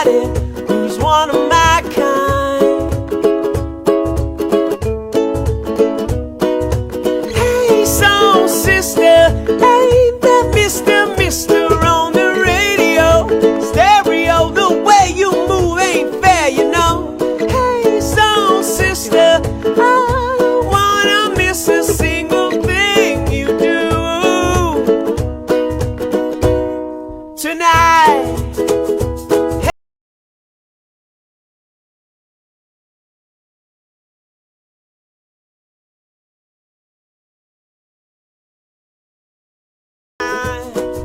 somebody who's one of my kind. Hey, soul sister, ain't that Mr. on the radio? Stereo, the way you move ain't fair, you know. Hey, soul sister, I don't wanna miss a single thing you do tonight.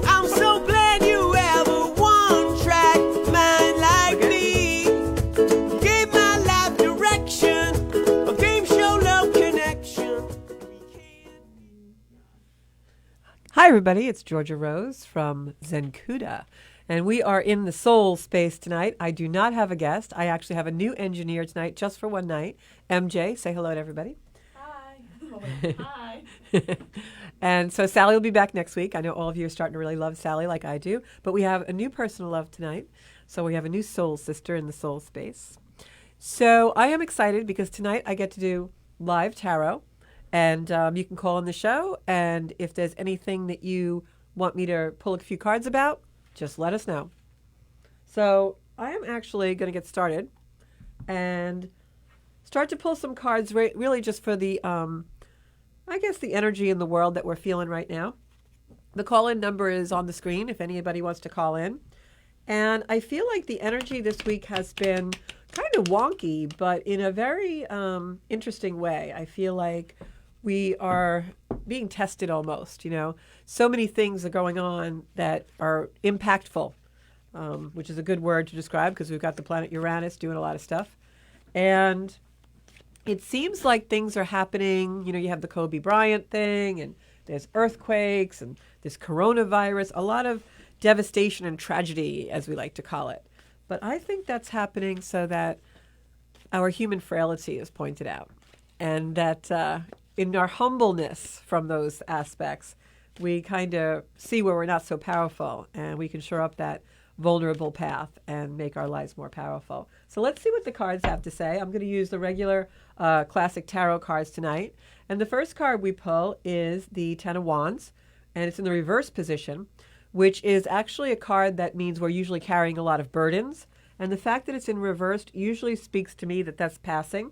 I'm so glad you have a one-track mind like me. Gave my life direction, a game show love connection. Hi everybody, it's Georgia Rose from Zencuda, and we are in the soul space tonight. I do not have a guest. I actually have a new engineer tonight just for one night. MJ, say hello to everybody. Hi. Hi. And so Sally will be back next week. I know all of you are starting to really love Sally like I do, but we have a new person to love tonight. So we have a new soul sister in the soul space. So I am excited because tonight I get to do live tarot, and you can call on the show, and if there's anything that you want me to pull a few cards about, just let us know. So I am actually going to get started and start to pull some cards really just for the I guess the energy in the world that we're feeling right now. The call-in number is on the screen if anybody wants to call in. And I feel like the energy this week has been kind of wonky, but in a very interesting way. I feel like we are being tested almost, you know. So many things are going on that are impactful, which is a good word to describe because we've got the planet Uranus doing a lot of stuff. And it seems like things are happening. You know, you have the Kobe Bryant thing, and there's earthquakes, and this coronavirus, a lot of devastation and tragedy, as we like to call it. But I think that's happening so that our human frailty is pointed out, and that in our humbleness from those aspects, we kind of see where we're not so powerful, and we can shore up that vulnerable path and make our lives more powerful. So let's see what the cards have to say. I'm going to use the regular classic tarot cards tonight. And the first card we pull is the Ten of Wands, and it's in the reverse position, which is actually a card that means we're usually carrying a lot of burdens. And the fact that it's in reversed usually speaks to me that that's passing,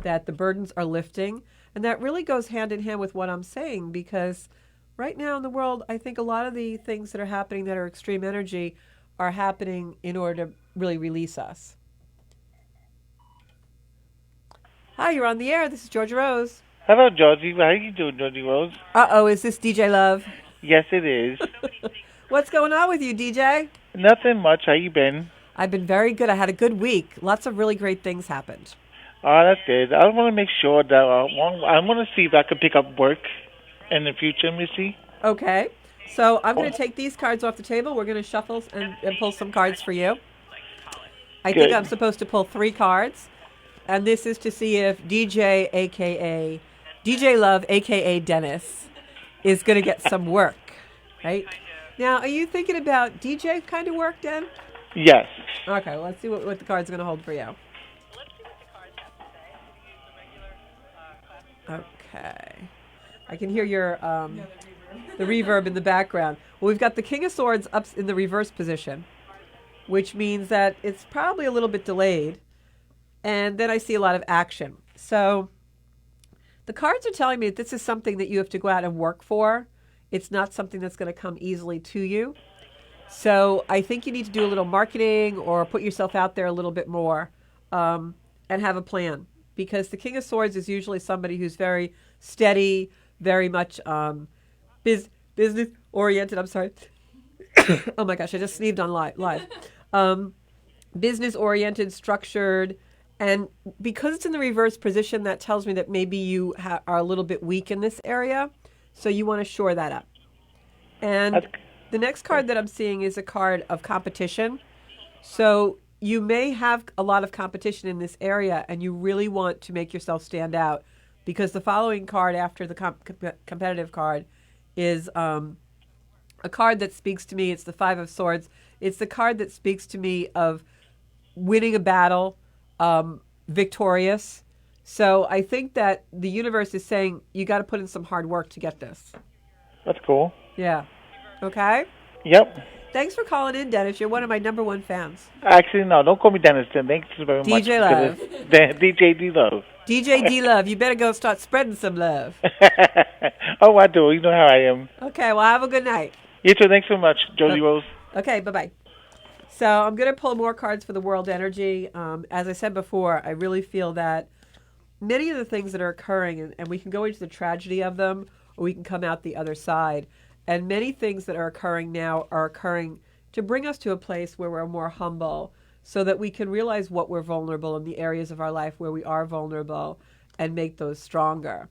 that the burdens are lifting. And that really goes hand in hand with what I'm saying, because right now in the world, I think a lot of the things that are happening that are extreme energy are happening in order to really release us. Hi, you're on the air. This is Georgia Rose. Hello, Georgie. How are you doing, Georgie Rose? Uh-oh, is this DJ Love? Yes, it is. What's going on with you, DJ? Nothing much. How you been? I've been very good. I had a good week. Lots of really great things happened. Oh, that's good. I want to make sure that I want to see if I can pick up work in the future, Missy. Okay. So I'm going to take these cards off the table. We're going to shuffle and pull some cards for you. I think I'm supposed to pull 3 cards. And this is to see if DJ Love, a.k.a. Dennis, is going to get some work, right? Now, are you thinking about DJ kind of work, Den? Yes. Okay, well, let's see what the card's going to hold for you. Okay. I can hear your the reverb in the background. Well, we've got the King of Swords up in the reverse position, which means that it's probably a little bit delayed. And then I see a lot of action. So the cards are telling me that this is something that you have to go out and work for. It's not something that's going to come easily to you. So I think you need to do a little marketing or put yourself out there a little bit more and have a plan. Because the King of Swords is usually somebody who's very steady, very much business oriented. I'm sorry. Oh my gosh, I just sneezed on live. Business oriented, structured. And because it's in the reverse position, that tells me that maybe you are a little bit weak in this area. So you want to shore that up. And the next card that I'm seeing is a card of competition. So you may have a lot of competition in this area, and you really want to make yourself stand out, because the following card after the competitive card is a card that speaks to me. It's the Five of Swords. It's the card that speaks to me of winning a battle, victorious. So I think that the universe is saying you got to put in some hard work to get this. That's cool. Yeah. Okay. Yep. Thanks for calling in, Dennis. You're one of my number one fans. Actually, no, don't call me Dennis. Then thanks very much. DJ Love. DJ D Love. DJ D Love. You better go start spreading some love. Oh, I do. You know how I am. Okay. Well, have a good night. You too. Thanks so much, Josie Rose. Okay. Bye bye. So I'm going to pull more cards for the world energy. As I said before, I really feel that many of the things that are occurring, and we can go into the tragedy of them, or we can come out the other side. And many things that are occurring now are occurring to bring us to a place where we're more humble so that we can realize what we're vulnerable in the areas of our life where we are vulnerable and make those stronger.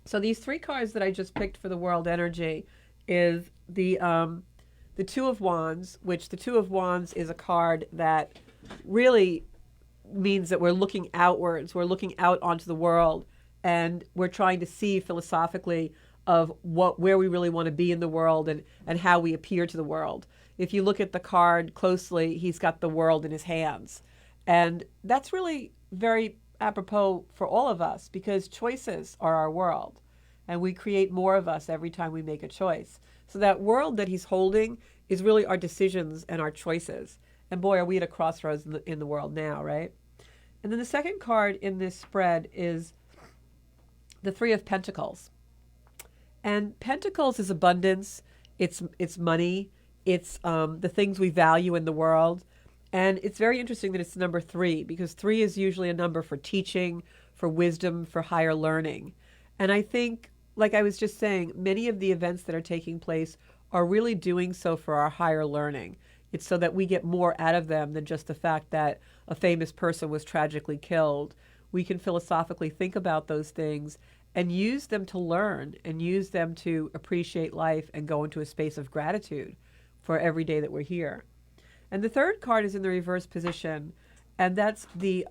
So these 3 cards that I just picked for the world energy is the Two of Wands, which the Two of Wands is a card that really means that we're looking outwards, we're looking out onto the world, and we're trying to see philosophically of where we really want to be in the world and how we appear to the world. If you look at the card closely, he's got the world in his hands. And that's really very apropos for all of us because choices are our world. And we create more of us every time we make a choice. So that world that he's holding is really our decisions and our choices. And boy, are we at a crossroads in the world now, right? And then the second card in this spread is the Three of Pentacles. And Pentacles is abundance, it's money, it's the things we value in the world. And it's very interesting that it's number 3 because 3 is usually a number for teaching, for wisdom, for higher learning. And I think, like I was just saying, many of the events that are taking place are really doing so for our higher learning. It's so that we get more out of them than just the fact that a famous person was tragically killed. We can philosophically think about those things and use them to learn and use them to appreciate life and go into a space of gratitude for every day that we're here. And the third card is in the reverse position, and that's the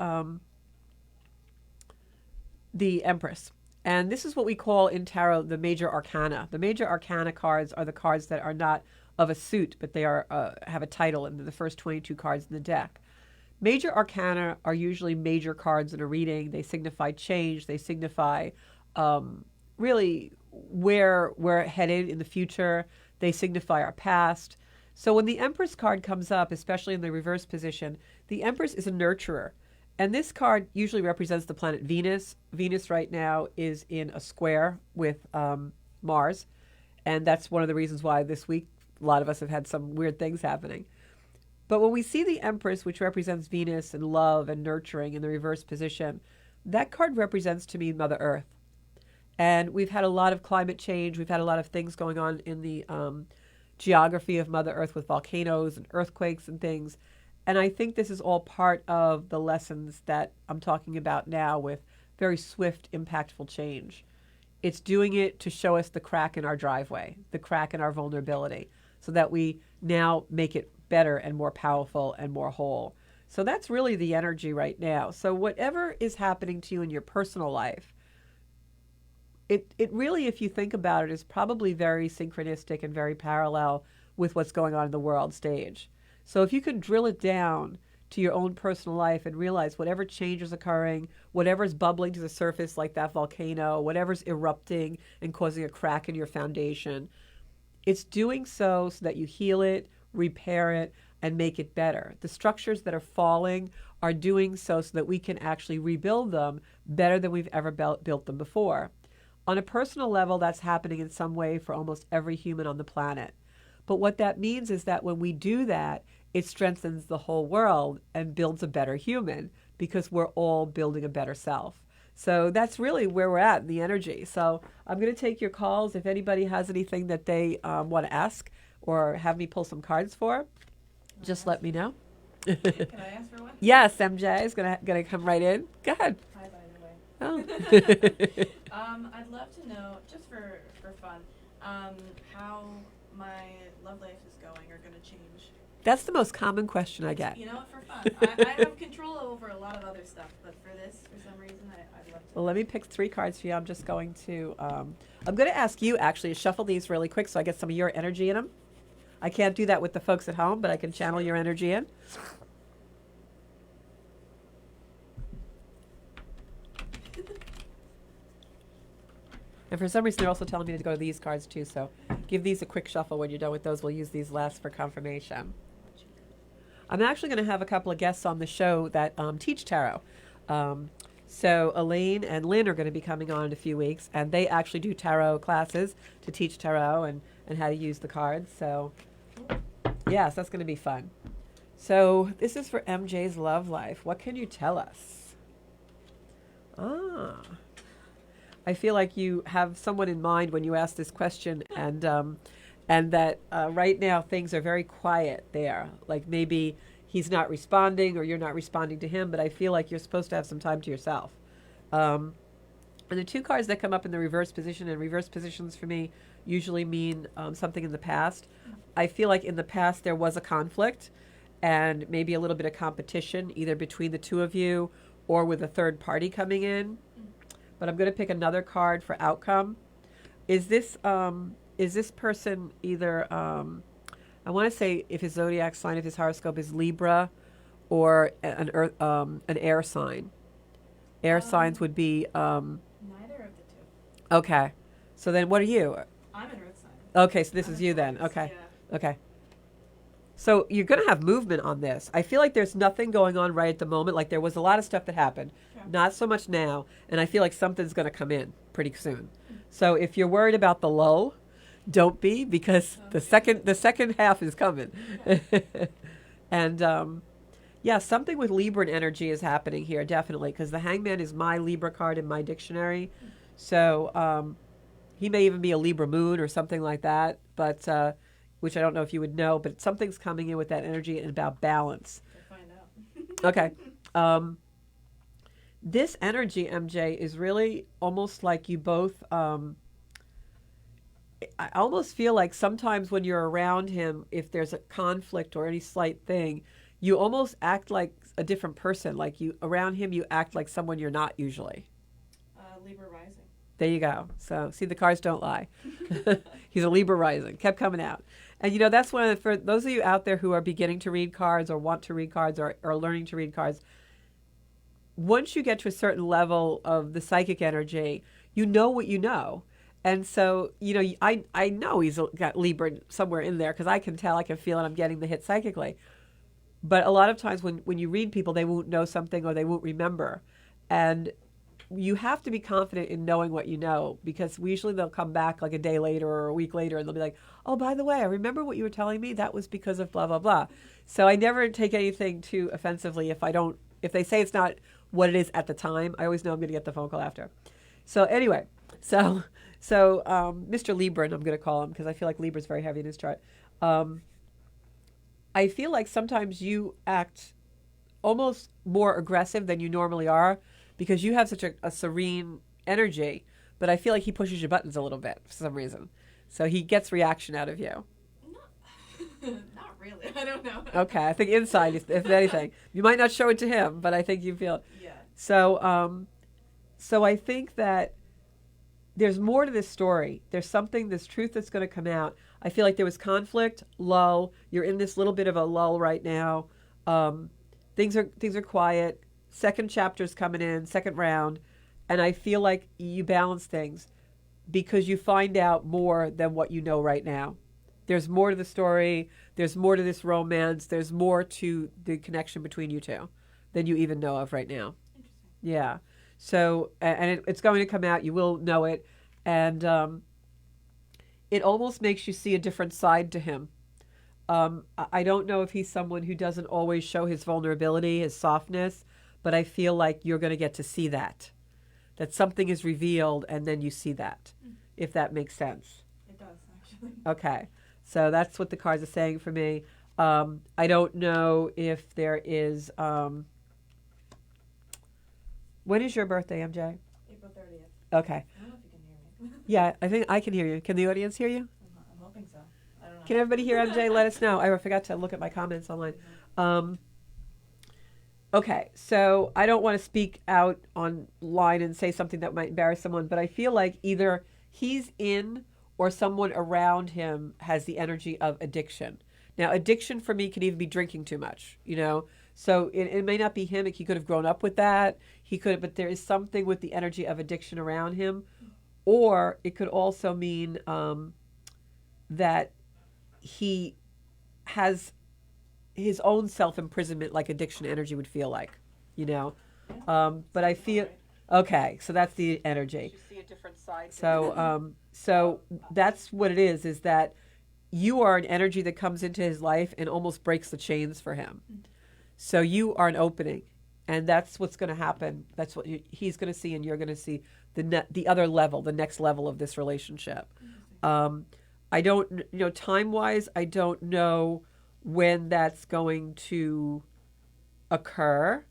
Empress. And this is what we call in tarot the major arcana. The major arcana cards are the cards that are not of a suit, but they are have a title, and they're the first 22 cards in the deck. Major arcana are usually major cards in a reading. They signify change. They signify really where we're headed in the future. They signify our past. So when the Empress card comes up, especially in the reverse position, the Empress is a nurturer. And this card usually represents the planet Venus. Venus right now is in a square with Mars. And that's one of the reasons why this week a lot of us have had some weird things happening. But when we see the Empress, which represents Venus and love and nurturing in the reverse position, that card represents to me Mother Earth. And we've had a lot of climate change. We've had a lot of things going on in the geography of Mother Earth with volcanoes and earthquakes and things. And I think this is all part of the lessons that I'm talking about now with very swift, impactful change. It's doing it to show us the crack in our driveway, the crack in our vulnerability, so that we now make it better and more powerful and more whole. So that's really the energy right now. So whatever is happening to you in your personal life, it really, if you think about it, is probably very synchronistic and very parallel with what's going on in the world stage. So if you can drill it down to your own personal life and realize whatever change is occurring, whatever's bubbling to the surface like that volcano, whatever's erupting and causing a crack in your foundation, it's doing so that you heal it, repair it, and make it better. The structures that are falling are doing so that we can actually rebuild them better than we've ever built them before. On a personal level, that's happening in some way for almost every human on the planet. But what that means is that when we do that, it strengthens the whole world and builds a better human because we're all building a better self. So that's really where we're at in the energy. So I'm going to take your calls. If anybody has anything that they want to ask or have me pull some cards for, just let me know. Can I ask for one? Yes, MJ is gonna come right in. Go ahead. Hi, by the way. Oh. I'd love to know, just for fun, how my love life is going or going to change. That's the most common question I get. You know what, for fun. I have control over a lot of other stuff, but for this, for some reason, I'd love to. Well, let me pick 3 cards for you. I'm just going to, I'm going to ask you actually to shuffle these really quick so I get some of your energy in them. I can't do that with the folks at home, but I can channel your energy in. And for some reason, they're also telling me to go to these cards too. So give these a quick shuffle when you're done with those. We'll use these last for confirmation. I'm actually going to have a couple of guests on the show that teach tarot. So Elaine and Lynn are going to be coming on in a few weeks, and they actually do tarot classes to teach tarot and how to use the cards. So, yes, that's going to be fun. So this is for MJ's love life. What can you tell us? I feel like you have someone in mind when you ask this question, and that right now things are very quiet there. Like maybe he's not responding or you're not responding to him, but I feel like you're supposed to have some time to yourself. And the two cards that come up in the reverse position, and reverse positions for me usually mean something in the past. I feel like in the past there was a conflict and maybe a little bit of competition either between the two of you or with a third party coming in. But I'm going to pick another card for outcome. Is this person either, I want to say if his zodiac sign, if his horoscope is Libra or an air sign. Air signs would be... Neither of the two. Okay. So then what are you? I'm an earth sign. Okay, so this is you then. Okay. Yeah. Okay. So you're going to have movement on this. I feel like there's nothing going on right at the moment. Like there was a lot of stuff that happened. Okay. Not so much now. And I feel like something's going to come in pretty soon. So if you're worried about the lull, don't be, because the second half is coming. And yeah, something with Libran energy is happening here, definitely, because the Hangman is my Libra card in my dictionary. So he may even be a Libra moon or something like that, but which I don't know if you would know, but something's coming in with that energy and about balance. We'll find out. Okay. This energy, MJ, is really almost like you both... I almost feel like sometimes when you're around him, if there's a conflict or any slight thing, you almost act like a different person. Like you around him, you act like someone you're not usually. Libra rising. There you go. So see, the cards don't lie. He's a Libra rising. Kept coming out. And you know, that's one of the, for those of you out there who are beginning to read cards or want to read cards or are learning to read cards, once you get to a certain level of the psychic energy, you know what you know. And so, you know, I know he's got Libra somewhere in there because I can tell, I can feel it, I'm getting the hit psychically. But a lot of times when you read people, they won't know something or they won't remember. And you have to be confident in knowing what you know, because usually they'll come back like a day later or a week later and they'll be like, oh, by the way, I remember what you were telling me. That was because of blah, blah, blah. So I never take anything too offensively if they say it's not what it is at the time. I always know I'm going to get the phone call after. So anyway, so Mr. Libra, and I'm going to call him because I feel like Libra's very heavy in his chart. I feel like sometimes you act almost more aggressive than you normally are because you have such a serene energy, but I feel like he pushes your buttons a little bit for some reason. So he gets reaction out of you. Not really. I don't know. Okay, I think inside, if anything. You might not show it to him, but I think you feel it. Yeah. So I think that there's more to this story. There's something, this truth that's going to come out. I feel like there was conflict, lull. You're in this little bit of a lull right now. Things are quiet. Second chapter's coming in, second round. And I feel like you balance things because you find out more than what you know right now. There's more to the story. There's more to this romance. There's more to the connection between you two than you even know of right now. Yeah. So, and it's going to come out. You will know it. And it almost makes you see a different side to him. I don't know if he's someone who doesn't always show his vulnerability, his softness, but I feel like you're going to get to see that something is revealed and then you see that, if that makes sense. It does, actually. Okay. So that's what the cards are saying for me. I don't know if there is... when is your birthday, MJ? April 30th. Okay. I don't know if you can hear me. Yeah, I think I can hear you. Can the audience hear you? I'm hoping so. I don't know. Can everybody hear MJ? Let us know. I forgot to look at my comments online. Okay, so I don't want to speak out online and say something that might embarrass someone, but I feel like either he's in or someone around him has the energy of addiction. Now, addiction for me can even be drinking too much, you know? So it may not be him. He could have grown up with that. He could, but there is something with the energy of addiction around him, or it could also mean that he has his own self-imprisonment, like addiction energy would feel like, but I feel okay, so that's the energy. You see a different side. So that's what it is that you are an energy that comes into his life and almost breaks the chains for him. So you are an opening, and that's what's going to happen. That's what he's going to see, and you're going to see the other level, the next level of this relationship. I don't, time-wise, I don't know when that's going to occur,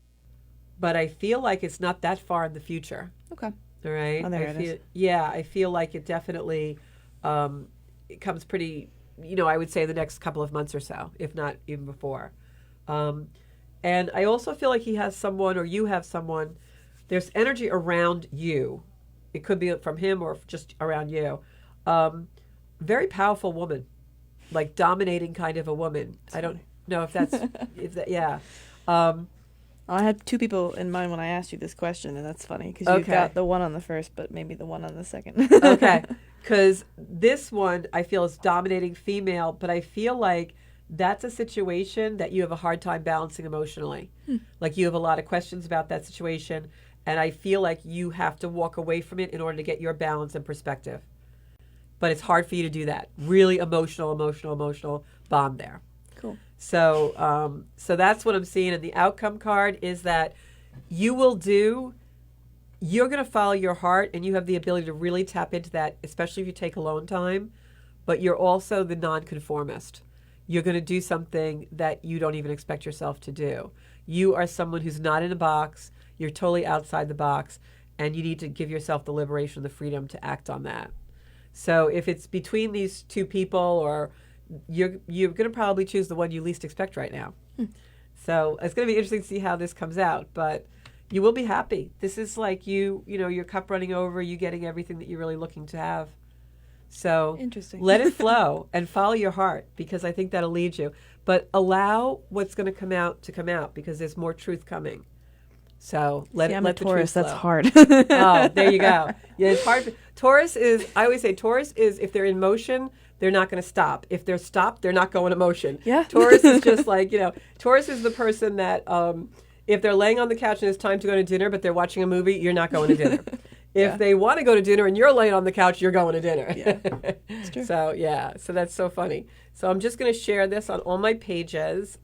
but I feel like it's not that far in the future. Okay. All right. Oh, there it is. Yeah, I feel like it definitely it comes pretty, I would say the next couple of months or so, if not even before. And I also feel like he has someone, or you have someone, there's energy around you. It could be from him or just around you. Very powerful woman, like dominating kind of a woman. I don't know if that's, yeah. I had two people in mind when I asked you this question, and that's funny because you've got the one on the first, but maybe the one on the second. Okay, because this one I feel is dominating female, but I feel like that's a situation that you have a hard time balancing emotionally. Like you have a lot of questions about that situation, and I feel like you have to walk away from it in order to get your balance and perspective. But it's hard for you to do that. Really emotional bond there. Cool. So that's what I'm seeing. And the outcome card is that you're going to follow your heart, and you have the ability to really tap into that, especially if you take alone time. But you're also the nonconformist. You're going to do something that you don't even expect yourself to do. You are someone who's not in a box. You're totally outside the box, and you need to give yourself the liberation, the freedom to act on that. So if it's between these two people, or you're going to probably choose the one you least expect right now. So it's going to be interesting to see how this comes out, but you will be happy. This is like your cup running over, you getting everything that you're really looking to have. So interesting. Let it flow and follow your heart, because I think that'll lead you. But allow what's going to come out, because there's more truth coming. So let I'm a the Taurus. truth That's flow. hard. Oh, there you go. Yeah, it's hard. I always say Taurus is, if they're in motion, they're not going to stop. If they're stopped, they're not going to motion. Yeah. Taurus is just like, Taurus is the person that if they're laying on the couch and it's time to go to dinner, but they're watching a movie, you're not going to dinner. If they want to go to dinner and you're laying on the couch, you're going to dinner. Yeah, that's true. So that's so funny. So I'm just going to share this on all my pages.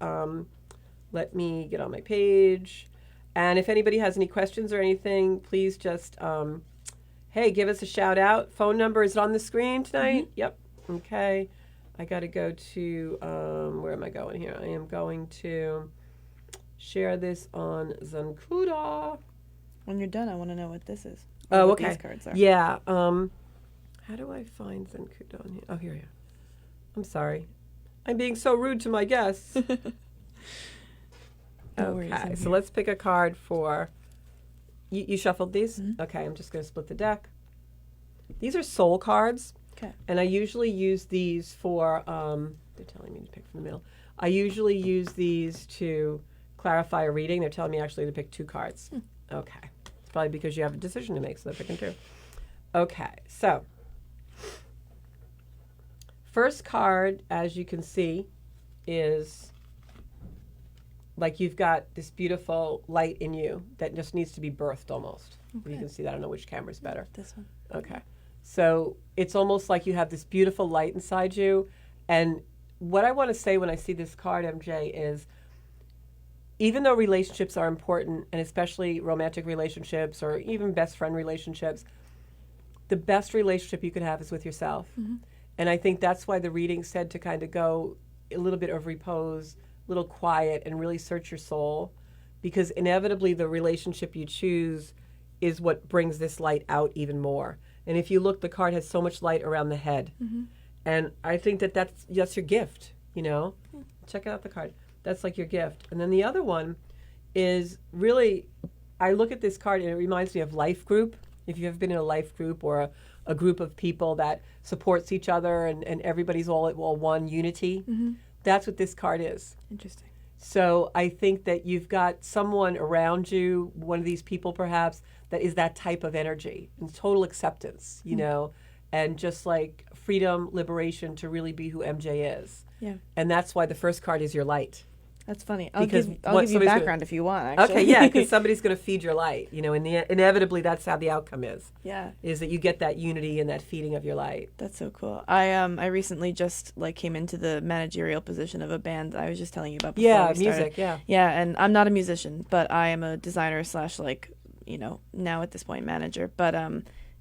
Let me get on my page. And if anybody has any questions or anything, please just, give us a shout out. Phone number is on the screen tonight. Mm-hmm. Yep. Okay. I got to go to, where am I going here? I am going to share this on Zancuda. When you're done, I want to know what this is. Oh, what okay. These cards are. Yeah. How do I find Zancuda on here? Oh, here. I'm sorry. I'm being so rude to my guests. Okay, so let's pick a card for... You shuffled these? Mm-hmm. Okay, I'm just going to split the deck. These are soul cards. Okay. And I usually use these for... they're telling me to pick from the middle. I usually use these to clarify a reading. They're telling me actually to pick two cards. Okay. It's probably because you have a decision to make, so they're picking two. Okay, so... First card, as you can see, is... like you've got this beautiful light in you that just needs to be birthed almost. Okay. You can see that. I don't know which camera's better. This one. Okay. So it's almost like you have this beautiful light inside you. And what I want to say when I see this card, MJ, is even though relationships are important, and especially romantic relationships or even best friend relationships, the best relationship you can have is with yourself. Mm-hmm. And I think that's why the reading said to kind of go a little bit of repose, little quiet, and really search your soul, because inevitably the relationship you choose is what brings this light out even more. And if you look, the card has so much light around the head. Mm-hmm. And I think that's your gift, Check out the card. That's like your gift. And then the other one is really, I look at this card and it reminds me of life group. If you've ever been in a life group or a group of people that supports each other and everybody's all one unity, mm-hmm. That's what this card is. Interesting. So I think that you've got someone around you, one of these people perhaps, that is that type of energy and total acceptance, you know, and just like freedom, liberation to really be who MJ is. Yeah. And that's why the first card is your light. That's funny. Because I'll give you somebody's background if you want, actually. Okay, yeah, because somebody's going to feed your light, you know, and inevitably that's how the outcome is. Yeah. Is that you get that unity and that feeding of your light. That's so cool. I recently just like came into the managerial position of a band that I was just telling you about before Yeah, we started. music, yeah. Yeah, and I'm not a musician, but I am a designer / like, you know, now at this point manager. But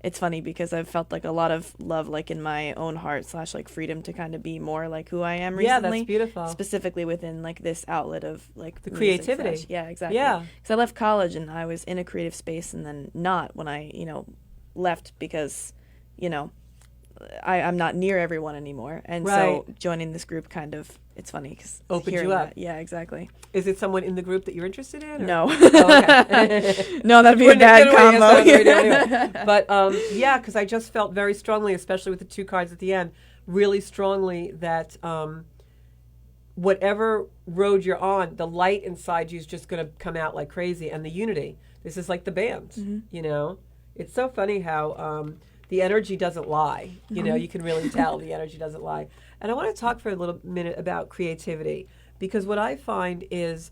it's funny because I've felt like a lot of love like in my own heart / like freedom to kind of be more like who I am recently. Yeah, that's beautiful. Specifically within like this outlet of like the music creativity. Yeah, exactly. Yeah. Because I left college and I was in a creative space and then not when I, you know, left because, you know, I'm not near everyone anymore. And so joining this group kind of, it's funny because opened you up. That, yeah, exactly. Is it someone in the group that you're interested in? Or? No. Oh, okay. No, that'd be a bad combo. But yeah, because I just felt very strongly, especially with the two cards at the end, really strongly that whatever road you're on, the light inside you is just going to come out like crazy. And the unity. This is like the band, you know? It's so funny how the energy doesn't lie. You know, you can really tell the energy doesn't lie. And I want to talk for a little minute about creativity, because what I find is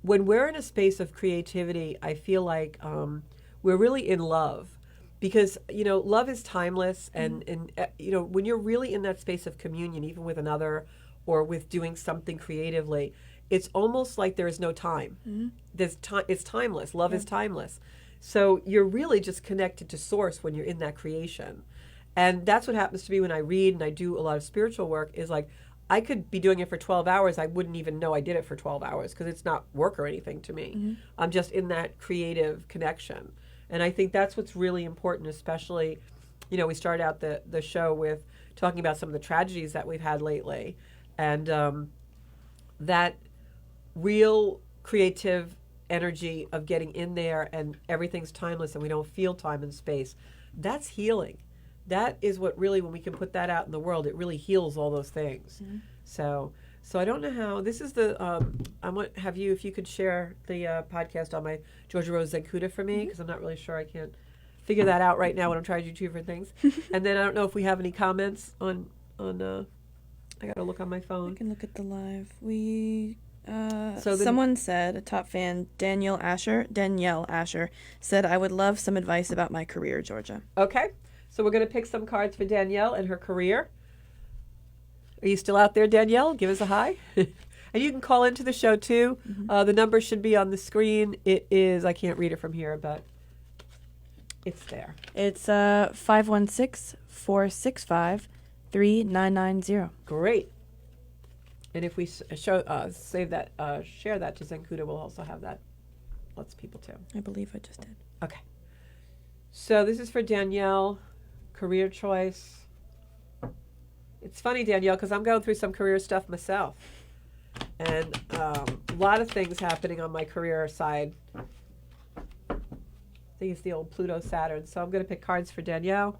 when we're in a space of creativity, I feel like we're really in love, because, you know, love is timeless. And you know, when you're really in that space of communion, even with another or with doing something creatively, it's almost like there is no time. There's time. It's timeless. Love is timeless. So you're really just connected to source when you're in that creation. And that's what happens to me when I read and I do a lot of spiritual work, is like I could be doing it for 12 hours. I wouldn't even know I did it for 12 hours because it's not work or anything to me. I'm just in that creative connection. And I think that's what's really important, especially, you know, we started out the show with talking about some of the tragedies that we've had lately. And that real creative energy of getting in there and everything's timeless and we don't feel time and space, that's healing. That is what really, when we can put that out in the world, it really heals all those things. So I don't know how, this is the, I want to have you, if you could share the podcast on my Georgia Rose Zenkuda for me, because I'm not really sure, I can't figure that out right now when I'm trying to do two different things. And then I don't know if we have any comments on I got to look on my phone. I can look at the live. We... So someone said, a top fan, Danielle Asher, said, I would love some advice about my career, Georgia. Okay. So we're going to pick some cards for Danielle and her career. Are you still out there, Danielle? Give us a hi. And you can call into the show, too. The number should be on the screen. It is, I can't read it from here, but it's there. It's 516-465-3990. Great. And if we save that, share that to Zenkuda, we'll also have that. Lots of people, too. I believe I just did. Okay. So this is for Danielle, career choice. It's funny, Danielle, because I'm going through some career stuff myself. And a lot of things happening on my career side. I think it's the old Pluto Saturn. So I'm going to pick cards for Danielle.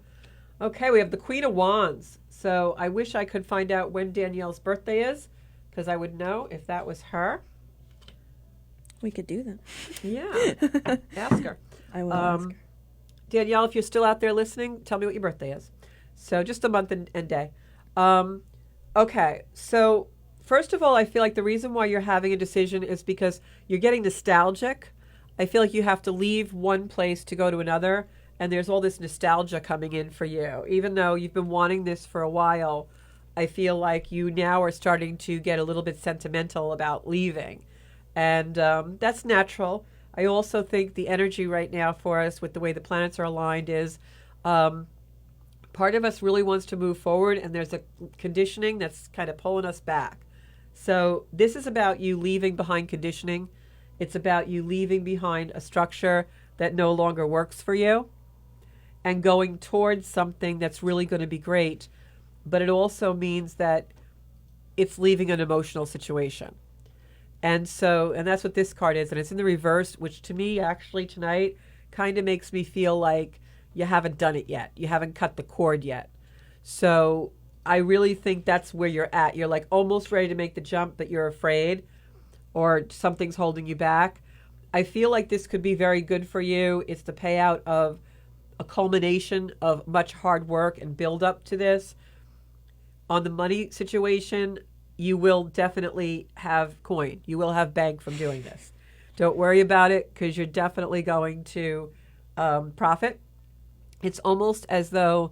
Okay, we have the Queen of Wands. So I wish I could find out when Danielle's birthday is, because I would know if that was her. We could do that. Yeah. Ask her. I will ask her. Danielle, if you're still out there listening, tell me what your birthday is. So just a month and day. Okay, so first of all, I feel like the reason why you're having a decision is because you're getting nostalgic. I feel like you have to leave one place to go to another, and there's all this nostalgia coming in for you. Even though you've been wanting this for a while, I feel like you now are starting to get a little bit sentimental about leaving. And that's natural. I also think the energy right now for us with the way the planets are aligned is part of us really wants to move forward, and there's a conditioning that's kind of pulling us back. So this is about you leaving behind conditioning. It's about you leaving behind a structure that no longer works for you and going towards something that's really going to be great. But it also means that it's leaving an emotional situation. And that's what this card is. And it's in the reverse, which to me actually tonight kind of makes me feel like you haven't done it yet. You haven't cut the cord yet. So I really think that's where you're at. You're like almost ready to make the jump, but you're afraid or something's holding you back. I feel like this could be very good for you. It's the payout of a culmination of much hard work and build up to this. On the money situation, you will definitely have coin. You will have bank from doing this. Don't worry about it because you're definitely going to profit. It's almost as though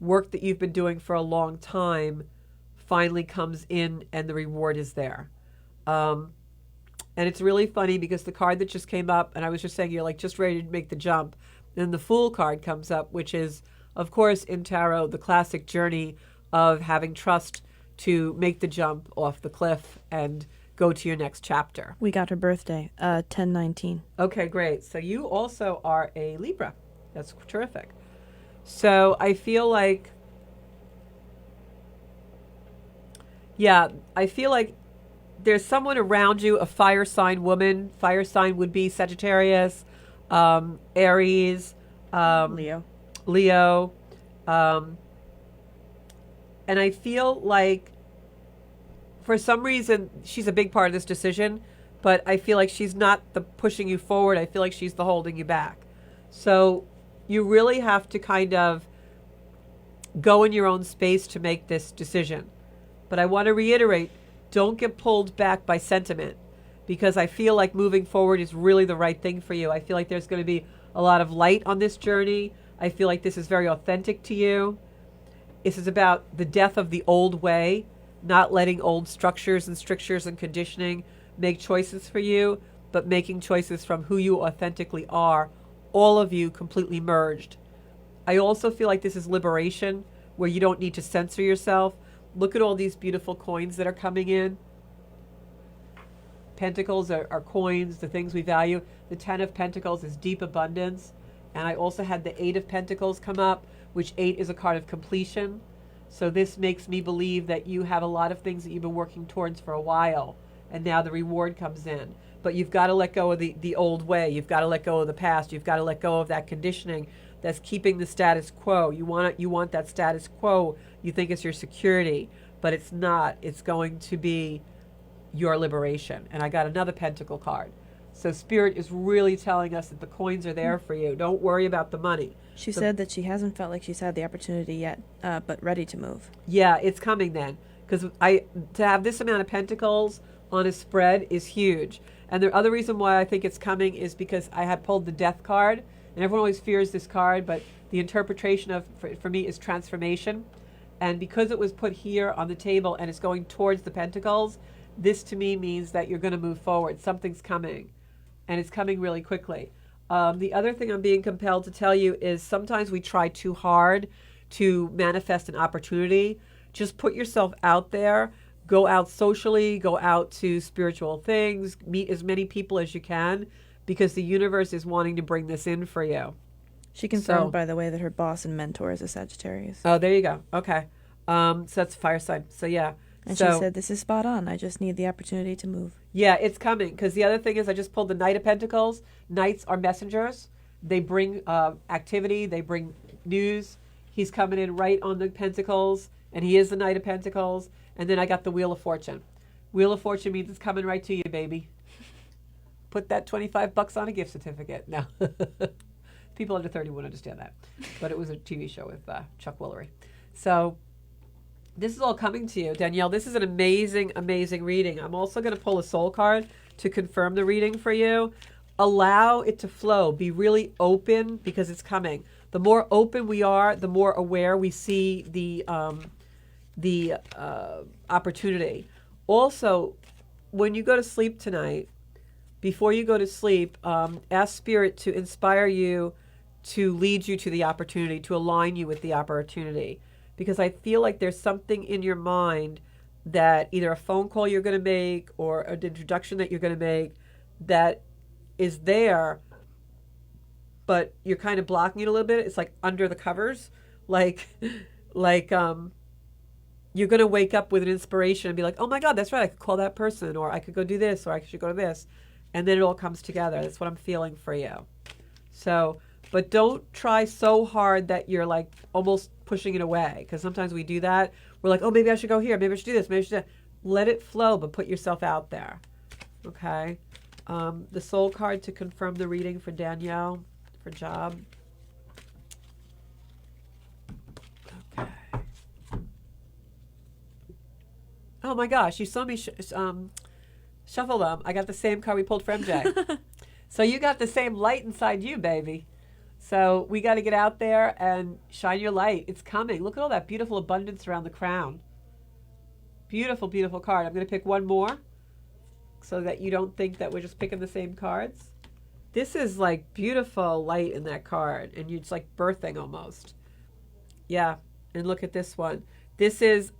work that you've been doing for a long time finally comes in and the reward is there. And it's really funny because the card that just came up, and I was just saying you're like just ready to make the jump, then the Fool card comes up, which is, of course, in tarot, the classic journey of having trust to make the jump off the cliff and go to your next chapter. We got her birthday, 10/19. Okay, great. So you also are a Libra. That's terrific. So I feel like, I feel like there's someone around you, a fire sign woman. Fire sign would be Sagittarius, Aries, Leo. And I feel like for some reason she's a big part of this decision, but I feel like she's not the pushing you forward. I feel like she's the holding you back. So you really have to kind of go in your own space to make this decision. But I want to reiterate, don't get pulled back by sentiment, because I feel like moving forward is really the right thing for you. I feel like there's going to be a lot of light on this journey. I feel like this is very authentic to you. This is about the death of the old way, not letting old structures and strictures and conditioning make choices for you, but making choices from who you authentically are, all of you completely merged. I also feel like this is liberation, where you don't need to censor yourself. Look at all these beautiful coins that are coming in. Pentacles are coins, the things we value. The 10 of Pentacles is deep abundance. And I also had the 8 of Pentacles come up, which 8 is a card of completion. So this makes me believe that you have a lot of things that you've been working towards for a while, and now the reward comes in. But you've got to let go of the old way. You've got to let go of the past. You've got to let go of that conditioning that's keeping the status quo. You want that status quo. You think it's your security, but it's not. It's going to be your liberation. And I got another Pentacle card. So Spirit is really telling us that the coins are there for you. Don't worry about the money. She said that she hasn't felt like she's had the opportunity yet, but ready to move. Yeah, it's coming then. Because to have this amount of Pentacles on a spread is huge. And the other reason why I think it's coming is because I had pulled the Death card. And everyone always fears this card, but the interpretation of for me is transformation. And because it was put here on the table and it's going towards the Pentacles, this to me means that you're going to move forward. Something's coming. And it's coming really quickly. The other thing I'm being compelled to tell you is sometimes we try too hard to manifest an opportunity. Just put yourself out there. Go out socially. Go out to spiritual things. Meet as many people as you can, because the universe is wanting to bring this in for you. She confirmed, by the way, that her boss and mentor is a Sagittarius. Oh, there you go. Okay. So that's fire sign. So yeah. And she said, this is spot on. I just need the opportunity to move. Yeah, it's coming. Because the other thing is I just pulled the Knight of Pentacles. Knights are messengers. They bring activity. They bring news. He's coming in right on the Pentacles. And he is the Knight of Pentacles. And then I got the Wheel of Fortune. Wheel of Fortune means it's coming right to you, baby. Put that $25 on a gift certificate. No. People under 30 wouldn't understand that. But it was a TV show with Chuck Woolery. So this is all coming to you. Danielle, this is an amazing, amazing reading. I'm also going to pull a soul card to confirm the reading for you. Allow it to flow. Be really open because it's coming. The more open we are, the more aware we see the opportunity. Also, when you go to sleep tonight, before you go to sleep, ask Spirit to inspire you, to lead you to the opportunity, to align you with the opportunity. Because I feel like there's something in your mind that either a phone call you're going to make or an introduction that you're going to make that is there, but you're kind of blocking it a little bit. It's like under the covers. Like you're going to wake up with an inspiration and be like, oh my God, that's right. I could call that person, or I could go do this, or I should go to this. And then it all comes together. That's what I'm feeling for you. So, but don't try so hard that you're like almost pushing it away. Because sometimes we do that. We're like, oh, maybe I should go here. Maybe I should do this. Maybe I should do that. Let it flow, but put yourself out there. Okay? The soul card to confirm the reading for Danielle for job. Okay. Oh my gosh, you saw me shuffle them. I got the same card we pulled for MJ. So you got the same light inside you, baby. So we got to get out there and shine your light. It's coming. Look at all that beautiful abundance around the crown. Beautiful, beautiful card. I'm going to pick one more so that you don't think that we're just picking the same cards. This is like beautiful light in that card, and it's like birthing almost. Yeah, and look at this one. This is,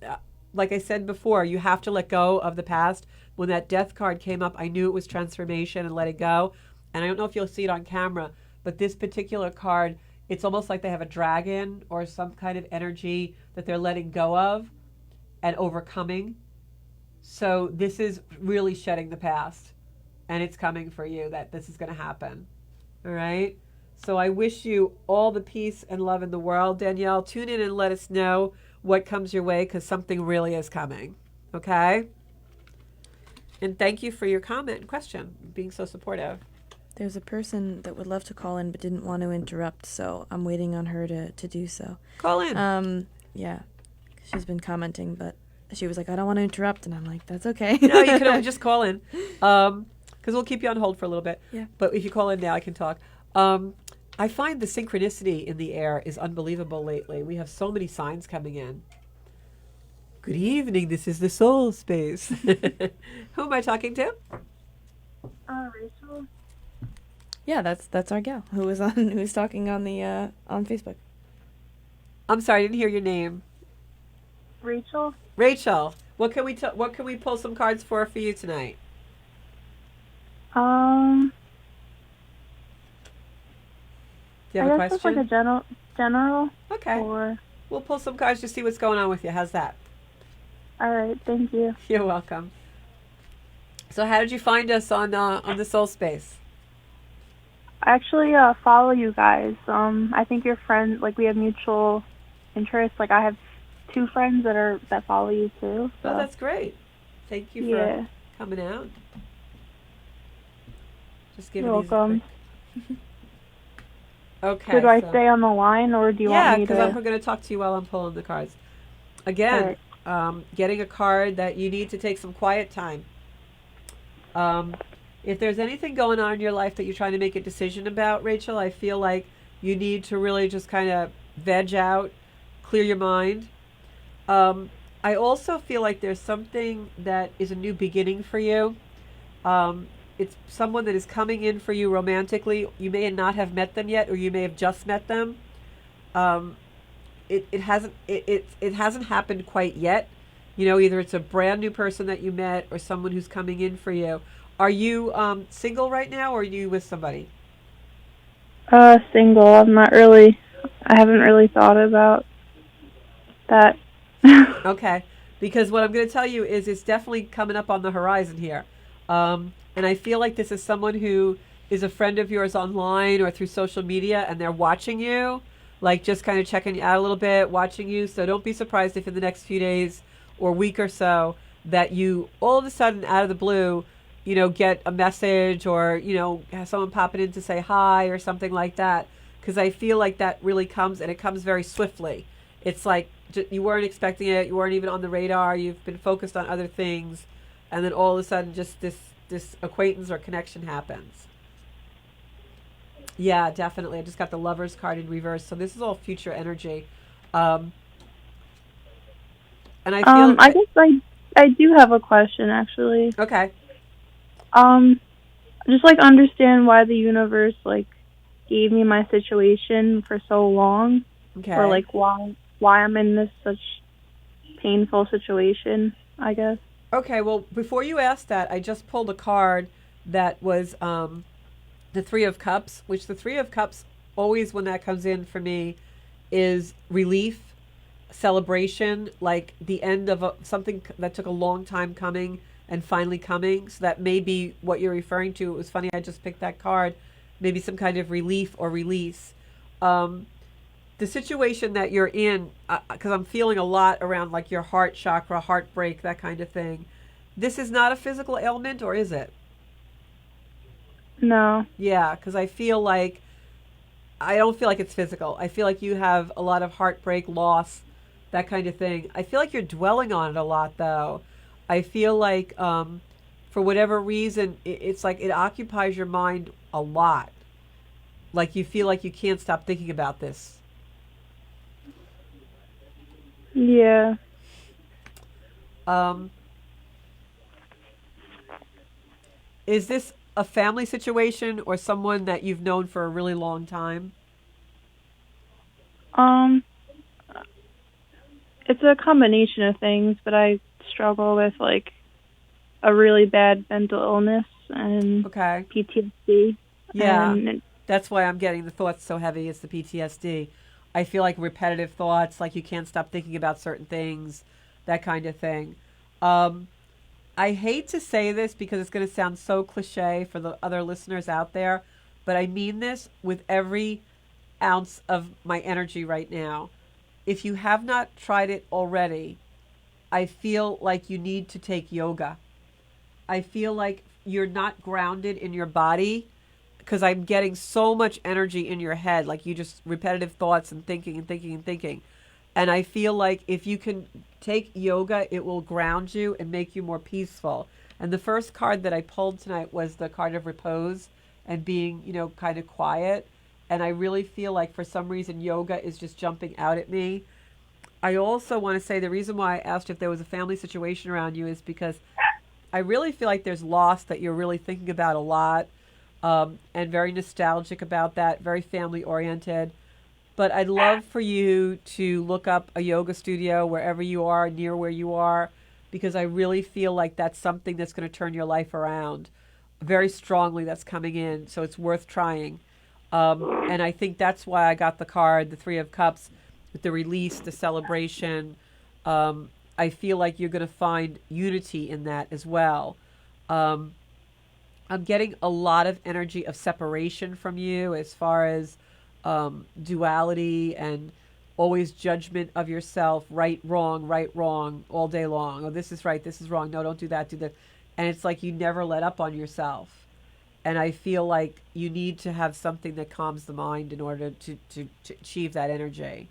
like I said before, you have to let go of the past. When that death card came up, I knew it was transformation and letting go. And I don't know if you'll see it on camera, but this particular card, it's almost like they have a dragon or some kind of energy that they're letting go of and overcoming. So this is really shedding the past, and it's coming for you that this is going to happen. All right? So I wish you all the peace and love in the world. Danielle, tune in and let us know what comes your way, because something really is coming. Okay? And thank you for your comment and question, being so supportive. There's a person that would love to call in but didn't want to interrupt, so I'm waiting on her to do so. Call in. Yeah. She's been commenting, but she was like, I don't want to interrupt, and I'm like, that's okay. No, you can just call in, because we'll keep you on hold for a little bit. Yeah. But if you call in now, I can talk. I find the synchronicity in the air is unbelievable lately. We have so many signs coming in. Good evening. This is the Soul Space. Who am I talking to? Rachel. Yeah, that's our gal who's talking on the on Facebook. I'm sorry, I didn't hear your name. Rachel. Rachel. What can we pull some cards for you tonight? Do you have a I guess question? it's like a general. Okay. Or We'll pull some cards to see what's going on with you. How's that? all right, thank you. You're welcome. So how did you find us on the Soul Space? I actually follow you guys. I think you're friends. Like we have mutual interests. Like I have 2 friends that follow you too. So. Oh, that's great. Thank you for coming out. Just giving You're these welcome. quick. Okay. So do I stay on the line, or do you want me to? Yeah, because I'm going to talk to you while I'm pulling the cards. Again, getting a card that you need to take some quiet time. If there's anything going on in your life that you're trying to make a decision about, Rachel, I feel like you need to really just kind of veg out, clear your mind. I also feel like there's something that is a new beginning for you. It's someone that is coming in for you romantically. You may not have met them yet, or you may have just met them. It hasn't happened quite yet. You know, either it's a brand new person that you met or someone who's coming in for you. Are you single right now, or are you with somebody? Single. I haven't really thought about that. Okay, because what I'm going to tell you is it's definitely coming up on the horizon here. And I feel like this is someone who is a friend of yours online or through social media, and they're watching you, like just kind of checking you out a little bit, watching you. So don't be surprised if in the next few days or week or so that you all of a sudden out of the blue, you know, get a message or, you know, have someone popping in to say hi or something like that. Because I feel like that really comes, and it comes very swiftly. It's like you weren't expecting it. You weren't even on the radar. You've been focused on other things. And then all of a sudden just this acquaintance or connection happens. Yeah, definitely. I just got the Lover's card in reverse. So this is all future energy. And I feel... I guess I do have a question, actually. Okay. Just like understand why the universe like gave me my situation for so long. Okay. Or like why I'm in this such painful situation, I guess. Okay, well, before you ask that, I just pulled a card that was the 3 of Cups, which the 3 of Cups, always when that comes in for me, is relief, celebration, like the end of something that took a long time coming and finally coming. So that may be what you're referring to. It was funny, I just picked that card. Maybe some kind of relief or release. The situation that you're in, because I'm feeling a lot around like your heart chakra, heartbreak, that kind of thing. This is not a physical ailment, or is it? No. Yeah, because I don't feel like it's physical. I feel like you have a lot of heartbreak, loss, that kind of thing. I feel like you're dwelling on it a lot, though. I feel like, for whatever reason, it's like it occupies your mind a lot. Like you feel like you can't stop thinking about this. Yeah. Um, is this a family situation or someone that you've known for a really long time? Um, it's a combination of things, but I struggle with like a really bad mental illness and Okay. PTSD. Yeah. And That's why I'm getting the thoughts so heavy. It's the PTSD. I feel like repetitive thoughts, like you can't stop thinking about certain things, that kind of thing. Um, I hate to say this because it's going to sound so cliche for the other listeners out there, but I mean this with every ounce of my energy right now. If you have not tried it already, I feel like you need to take yoga. I feel like you're not grounded in your body because I'm getting so much energy in your head, like you just repetitive thoughts and thinking and thinking and thinking. And I feel like if you can take yoga, it will ground you and make you more peaceful. And the first card that I pulled tonight was the card of repose and being, kind of quiet. And I really feel like for some reason yoga is just jumping out at me. I also want to say the reason why I asked if there was a family situation around you is because I really feel like there's loss that you're really thinking about a lot, and very nostalgic about that, very family oriented. But I'd love for you to look up a yoga studio wherever you are, near where you are, because I really feel like that's something that's going to turn your life around very strongly. That's coming in, so it's worth trying. And I think that's why I got the card, the Three of Cups, with the release, the celebration. I feel like you're going to find unity in that as well. Um, I'm getting a lot of energy of separation from you as far as duality and always judgment of yourself, right, wrong, all day long. Oh, this is right, this is wrong. No, don't do that, do that. And it's like you never let up on yourself. And I feel like you need to have something that calms the mind in order to achieve that energy.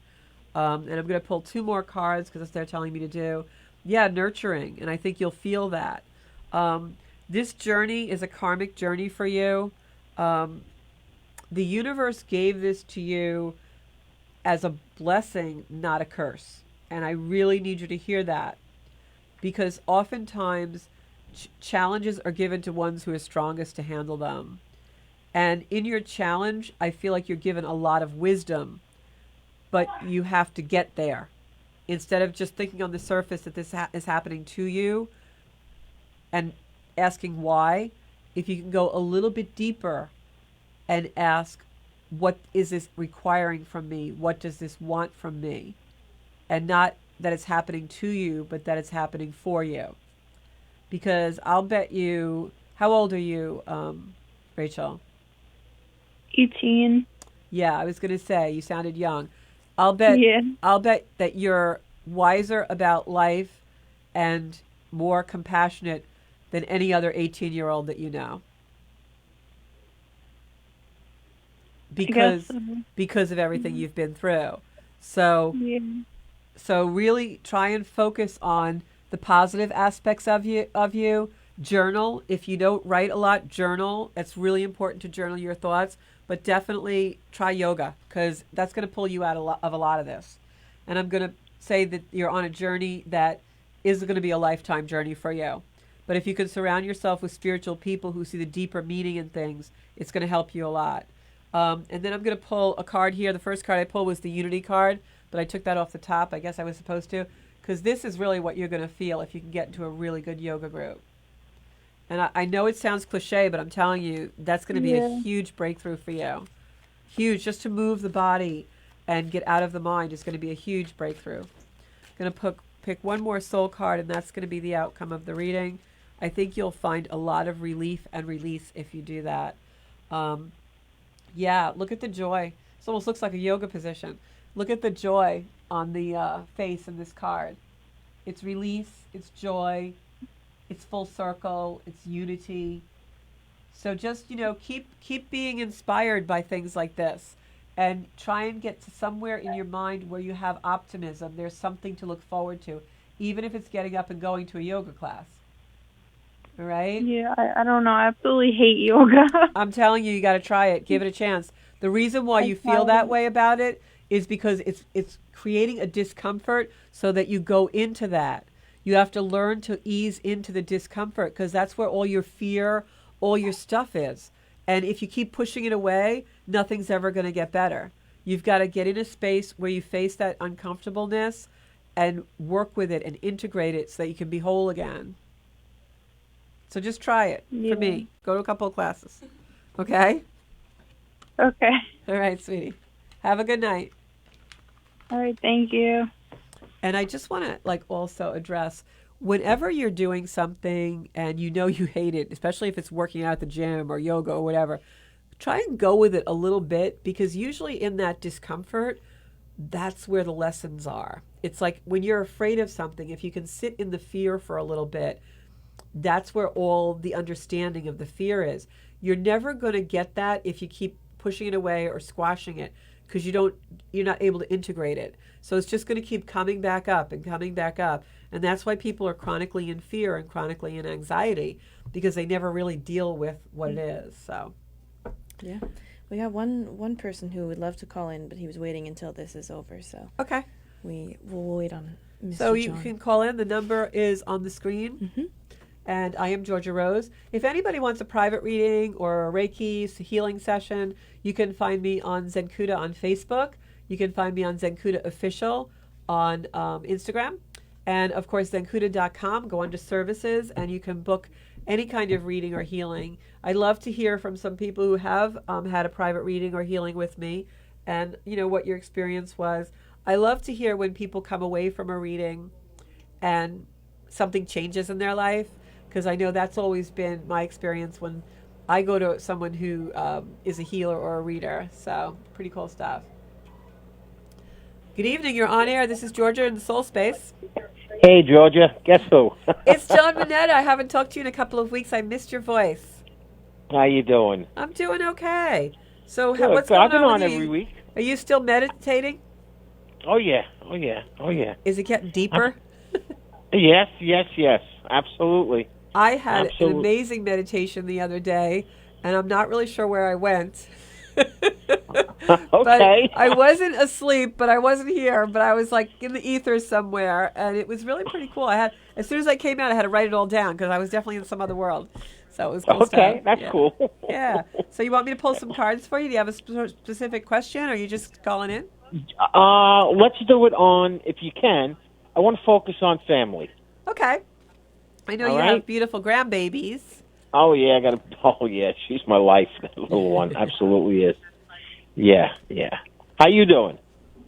And I'm going to pull two more cards because that's what they're telling me to do. Yeah, nurturing. And I think you'll feel that. This journey is a karmic journey for you. The universe gave this to you as a blessing, not a curse. And I really need you to hear that because oftentimes challenges are given to ones who are strongest to handle them. And in your challenge, I feel like you're given a lot of wisdom, but you have to get there. Instead of just thinking on the surface that this is happening to you and asking why, if you can go a little bit deeper and ask, what is this requiring from me? What does this want from me? And not that it's happening to you, but that it's happening for you. Because I'll bet you, how old are you, Rachel? 18. Yeah, I was going to say, you sounded young. I'll bet that you're wiser about life and more compassionate than any other 18-year-old that you know. Because of everything you've been through. So really try and focus on the positive aspects of you. Journal. If you don't write a lot, journal. It's really important to journal your thoughts, but definitely try yoga because that's going to pull you out of a lot of this. And I'm going to say that you're on a journey that is going to be a lifetime journey for you. But if you can surround yourself with spiritual people who see the deeper meaning in things, it's going to help you a lot. And then I'm going to pull a card here. The first card I pulled was the Unity card, but I took that off the top. I guess I was supposed to, because this is really what you're going to feel if you can get into a really good yoga group. And I know it sounds cliche, but I'm telling you, that's going to be a huge breakthrough for you. Huge. Just to move the body and get out of the mind is going to be a huge breakthrough. I'm going to pick one more soul card, and that's going to be the outcome of the reading. I think you'll find a lot of relief and release if you do that. Yeah, look at the joy. It almost looks like a yoga position. Look at the joy on the face in this card. It's release, it's joy, it's full circle, it's unity. So just, keep being inspired by things like this, and try and get to somewhere in your mind where you have optimism. There's something to look forward to, even if it's getting up and going to a yoga class. All right? Yeah, I don't know. I absolutely hate yoga. I'm telling you, you got to try it. Give it a chance. The reason why you feel that way about it is because it's creating a discomfort so that you go into that. You have to learn to ease into the discomfort, because that's where all your fear, all your stuff is. And if you keep pushing it away, nothing's ever going to get better. You've got to get in a space where you face that uncomfortableness and work with it and integrate it so that you can be whole again. So just try it for me. Go to a couple of classes. Okay? Okay. All right, sweetie. Have a good night. All right, thank you. And I just want to also address, whenever you're doing something and you hate it, especially if it's working out at the gym or yoga or whatever, try and go with it a little bit, because usually in that discomfort, that's where the lessons are. It's like when you're afraid of something, if you can sit in the fear for a little bit, that's where all the understanding of the fear is. You're never going to get that if you keep pushing it away or squashing it, because you're not able to integrate it. So it's just going to keep coming back up and coming back up. And that's why people are chronically in fear and chronically in anxiety, because they never really deal with what it is. So, yeah. We got one person who would love to call in, but he was waiting until this is over. So okay. We'll wait on Mr. So you John. can call in. The number is on the screen. Mm-hmm. And I am Georgia Rose. If anybody wants a private reading or a Reiki healing session, you can find me on Zenkuda on Facebook. You can find me on Zenkuda Official on Instagram. And, of course, Zenkuda.com. Go under services, and you can book any kind of reading or healing. I'd love to hear from some people who have had a private reading or healing with me, and, what your experience was. I love to hear when people come away from a reading and something changes in their life, because I know that's always been my experience when I go to someone who is a healer or a reader. So, pretty cool stuff. Good evening. You're on air. This is Georgia in the Soul Space. Hey, Georgia. Guess who? It's John Mineta. I haven't talked to you in a couple of weeks. I missed your voice. How you doing? I'm doing okay. So, Good. what's going I've been on on with you? every week. Are you still meditating? Oh, yeah. Oh, yeah. Oh, yeah. Is it getting deeper? Yes. Absolutely. I had Absolutely. an amazing meditation the other day, and I'm not really sure where I went. Okay. But I wasn't asleep, but I wasn't here, but I was in the ether somewhere, and it was really pretty cool. As soon as I came out, I had to write it all down, because I was definitely in some other world. So it was cool Okay, stuff. that's cool. Yeah. So you want me to pull some cards for you? Do you have a specific question, or are you just calling in? Let's do it on, if you can. I want to focus on family. Okay. I know All you right. have beautiful grandbabies. Oh, yeah. Oh, yeah. She's my life, that little one. Absolutely is. Yeah. How you doing?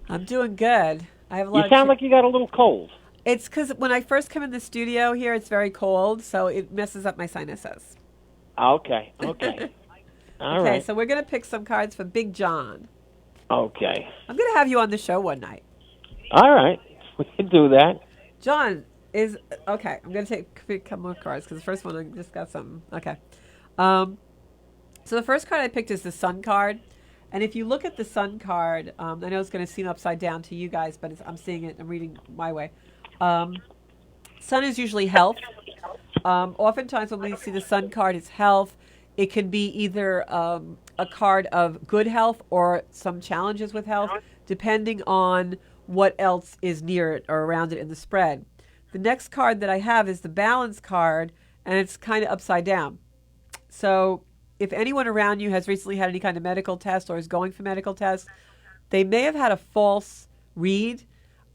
I'm doing good. I have a You lot. sound like you got a little cold. It's because when I first come in the studio here, it's very cold, so it messes up my sinuses. Okay. All Okay, right. so we're going to pick some cards for Big John. Okay. I'm going to have you on the show one night. All right. We can do that. John is, okay, I'm going to take a couple more cards because the first one I just got something. Okay. So the first card I picked is the Sun card. And if you look at the Sun card, I know it's going to seem upside down to you guys, but I'm seeing it, I'm reading my way. Sun is usually health. Oftentimes when we see the Sun card, it's health. It can be either a card of good health or some challenges with health, depending on what else is near it or around it in the spread. The next card that I have is the Balance card, and it's kind of upside down. So if anyone around you has recently had any kind of medical test or is going for medical tests, they may have had a false read.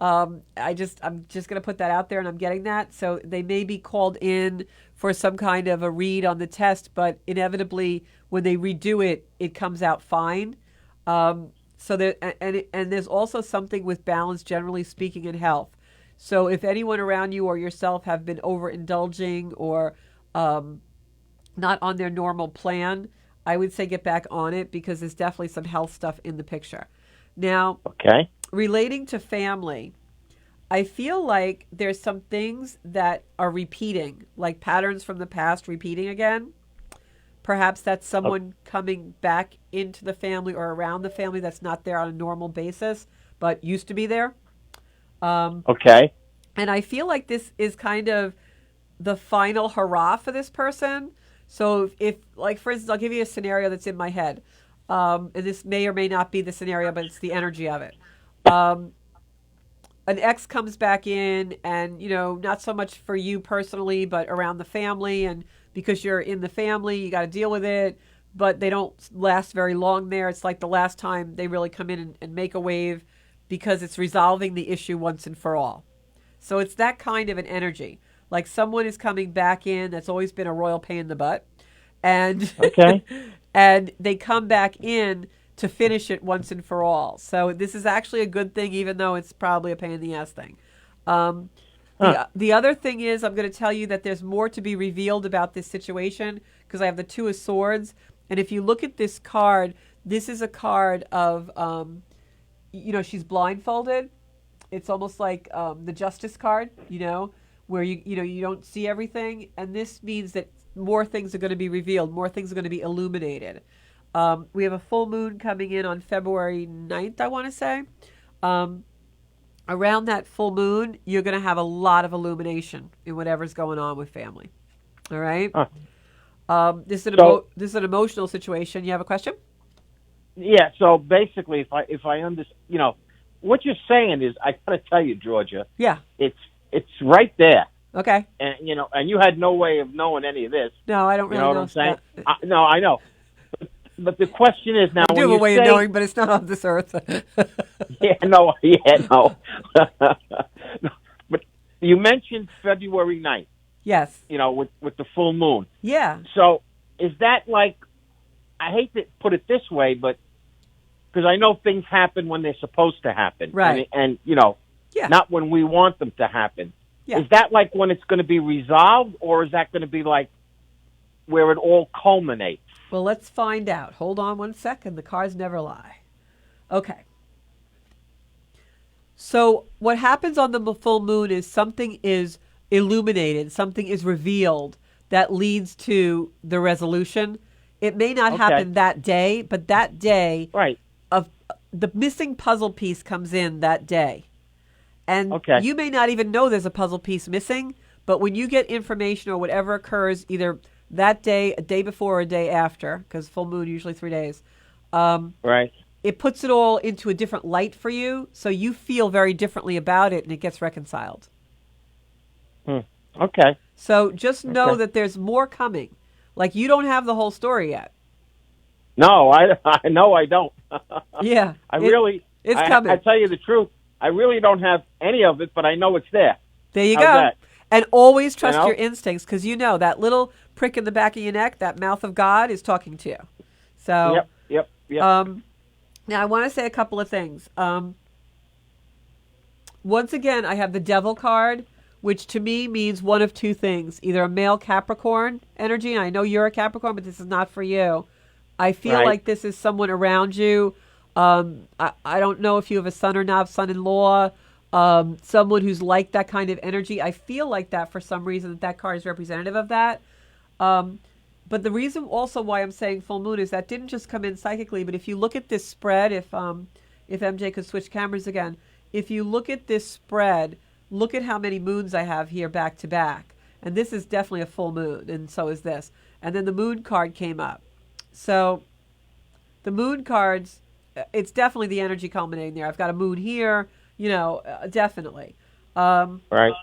I'm just going to put that out there, and I'm getting that. So they may be called in for some kind of a read on the test, but inevitably when they redo it, it comes out fine. So there, and there's also something with balance, generally speaking, in health. So if anyone around you or yourself have been overindulging or not on their normal plan, I would say get back on it, because there's definitely some health stuff in the picture. Now, Okay. relating to family, I feel like there's some things that are repeating, like patterns from the past repeating again. Perhaps that's someone coming back into the family or around the family that's not there on a normal basis, but used to be there. Okay. And I feel like this is kind of the final hurrah for this person. So if like, for instance, I'll give you a scenario that's in my head. And this may or may not be the scenario, but it's the energy of it. An ex comes back in and, not so much for you personally, but around the family. And because you're in the family, you got to deal with it, but they don't last very long there. It's like the last time they really come in and make a wave because it's resolving the issue once and for all. So it's that kind of an energy. Like someone is coming back in that's always been a royal pain in the butt. And, Okay. and they come back in to finish it once and for all. So this is actually a good thing, even though it's probably a pain in the ass thing. The other thing is, I'm going to tell you that there's more to be revealed about this situation because I have the Two of Swords. And if you look at this card, this is a card of, she's blindfolded. It's almost like the Justice card, where you don't see everything. And this means that more things are going to be revealed. More things are going to be illuminated. We have a full moon coming in on February 9th, I want to say. Around that full moon, you're going to have a lot of illumination in whatever's going on with family. All right? This is an emotional situation. You have a question? Yeah. So basically, if I understand, what you're saying is, I got to tell you, Georgia. Yeah. It's right there. Okay. And and you had no way of knowing any of this. No, I don't really know what I'm saying. that. No, I know. But the question is now, I do have a way of knowing, but it's not on this earth. no. But you mentioned February 9th. Yes. With the full moon. Yeah. So is that like, I hate to put it this way, but because I know things happen when they're supposed to happen. Right. And yeah. not when we want them to happen. Yeah. Is that like when it's going to be resolved, or is that going to be like where it all culminates? Well, let's find out. Hold on one second. The cards never lie. Okay. So what happens on the full moon is something is illuminated, something is revealed that leads to the resolution. It may not happen that day, but that day, right, of the missing puzzle piece comes in that day. And you may not even know there's a puzzle piece missing, but when you get information or whatever occurs, either that day, a day before, or a day after, because full moon usually 3 days, right, it puts it all into a different light for you, so you feel very differently about it, and it gets reconciled. Okay. So just know that there's more coming. Like, you don't have the whole story yet. No, I know I don't. Yeah. It's coming. I tell you the truth, I really don't have any of it, but I know it's there. There you How's go. that? And always trust your instincts, because that little prick in the back of your neck, that mouth of God, is talking to you. So, Yep. Now I want to say a couple of things. Once again, I have the Devil card, which to me means one of two things: either a male Capricorn energy, and I know you're a Capricorn, but this is not for you. I feel like this is someone around you. I don't know if you have a son or not, son-in-law. Someone who's like that kind of energy. I feel like that for some reason that card is representative of that. But the reason also why I'm saying full moon is that didn't just come in psychically, but if you look at this spread, if MJ could switch cameras again, if you look at this spread, look at how many moons I have here back to back. And this is definitely a full moon, and so is this. And then the moon card came up. So the moon cards, it's definitely the energy culminating there. I've got a moon here, definitely. Right.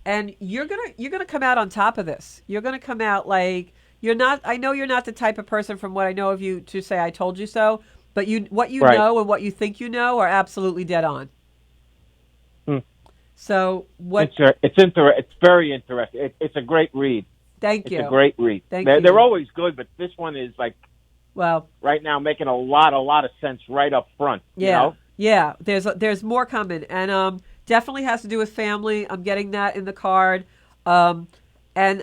And you're gonna come out on top of this. You're gonna come out like you're not. I know you're not the type of person, from what I know of you, to say "I told you so." But what you know and what you think you know are absolutely dead on. So what? It's very interesting. It's a great read. Thank you. It's a great read. They're always good, but this one is like, right now making a lot of sense right up front. Yeah. Yeah. There's more coming, and definitely has to do with family. I'm getting that in the card. And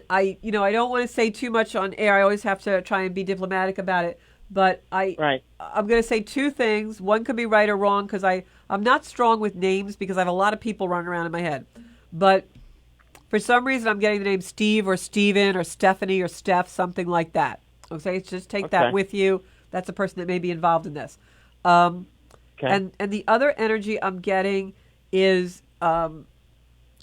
I don't want to say too much on air. I always have to try and be diplomatic about it. But I'm going to say two things. One could be right or wrong, because I'm not strong with names, because I have a lot of people running around in my head. But for some reason, I'm getting the name Steve or Steven or Stephanie or Steph, something like that. Okay, just take Okay. that with you. That's a person that may be involved in this. Okay. And the other energy I'm getting is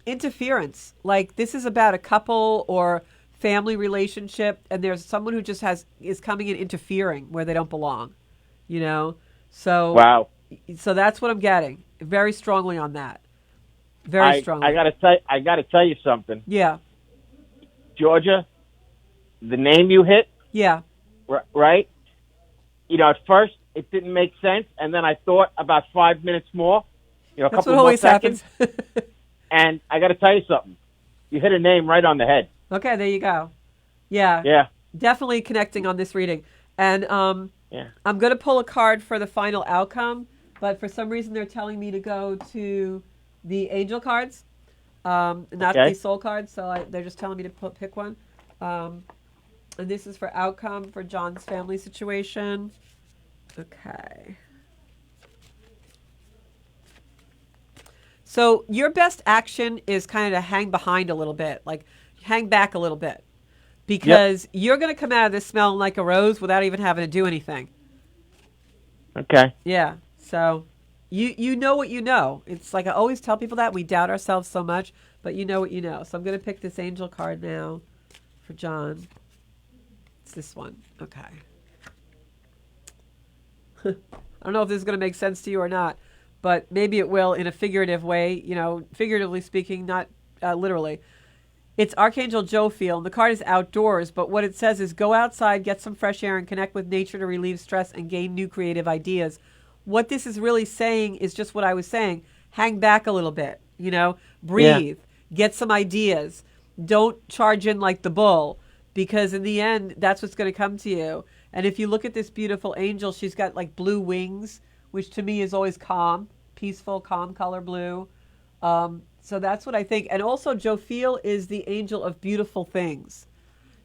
interference. Like this is about a couple or family relationship, and there's someone who just is coming in interfering where they don't belong. You know, so Wow. so that's what I'm getting very strongly on that. Very strongly. I gotta tell you something, Yeah, Georgia. The name you hit, yeah. right? You know, at first it didn't make sense, and then I thought about 5 minutes more. You know, a That's couple what more always seconds, happens. and I got to tell you something. You hit a name right on the head. Okay, there you go. Yeah, Yeah. definitely connecting on this reading. And Yeah. I'm going to pull a card for the final outcome, but for some reason they're telling me to go to the angel cards, not Okay. the soul cards. So they're just telling me to pick one. And this is for outcome for John's family situation. Okay. So your best action is kind of to hang behind a little bit, like hang back a little bit, because you're going to come out of this smelling like a rose without even having to do anything. Okay. Yeah. So you know what you know. It's like I always tell people that we doubt ourselves so much, but you know what you know. So I'm going to pick this angel card now for John. It's this one. Okay. I don't know if this is going to make sense to you or not, but maybe it will in a figurative way, you know, figuratively speaking, not literally. It's Archangel Joe feel, and the card is outdoors, but what it says is go outside, get some fresh air, and connect with nature to relieve stress and gain new creative ideas. What this is really saying is just what I was saying. Hang back a little bit, you know, breathe, get some ideas. Don't charge in like the bull, because in the end, that's what's going to come to you. And if you look at this beautiful angel, she's got like blue wings, which to me is always calm, peaceful, calm color blue. So that's what I think. And also Jophiel is the angel of beautiful things.